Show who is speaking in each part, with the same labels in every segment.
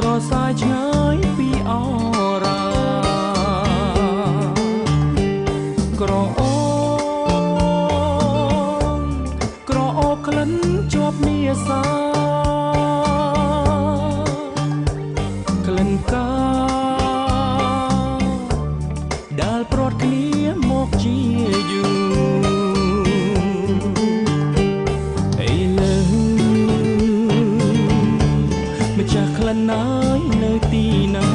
Speaker 1: រសាយឆ្ងាយពីអរាក្រអូបក្លិនជាប់មាសាក្លិនកាដែលព្រាត់គ្នាមកជាយូរឥឡូវម្ចាស់ក្លិនណាយនៅទីណា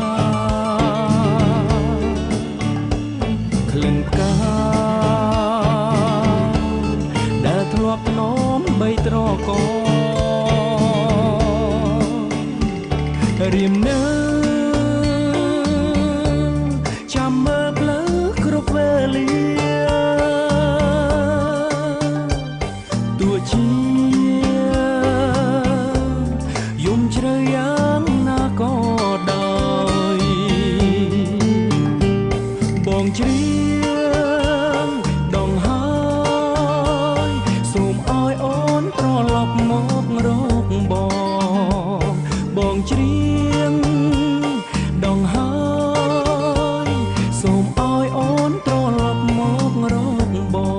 Speaker 1: ក្លិនកាដែលធ្លាប់ធ្នមបីត្រករៀមនៅចាំមើលផ្លូវគ្រប់វេលាទោះជាយំជ្រៅយ៉ាងណាក៏ដោយបងជ្រាបដងហើយសូមឲ្យអូនត្រឡប់មករកបងជ្រាបដងហើយសូមឲ្យអូនត្រឡប់មករកបង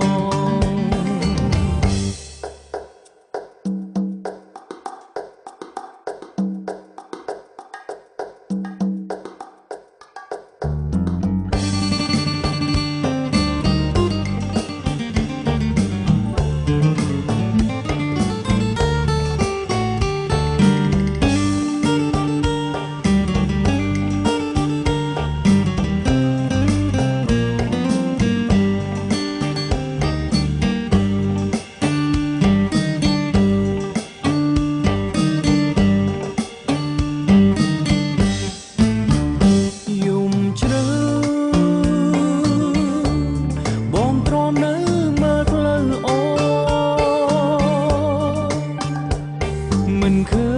Speaker 1: មិនឃើ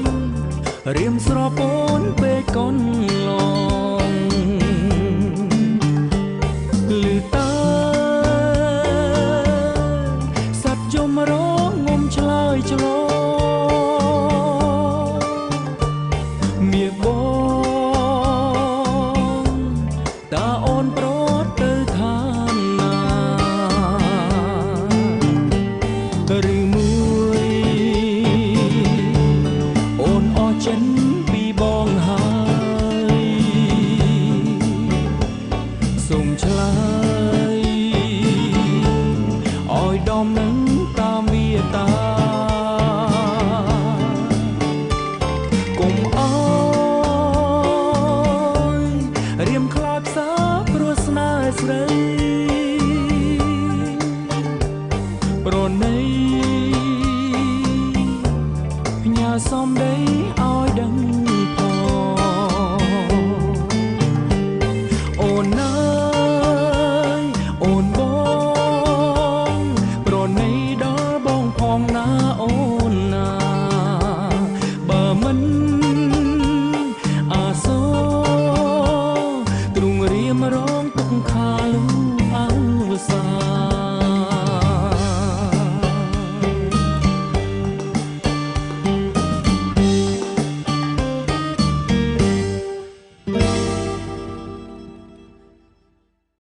Speaker 1: ញរៀមស្រពូនពេកកូនឡងឮតាសັດយំរងងំឆ្លើយឆ្លងមៀបងតាអូនប្រត់ទៅខាងណាឬមួយអូនអស់ចិនពីបងហើយសូមឆ្លើយឲ្យដំណឹងតាមវាតាកុំអើយរៀមខ្លោចផ្សាព្រោះស្នេហ៍ស្រីប្រណីផ្ញើសំដីឲ្យដឹង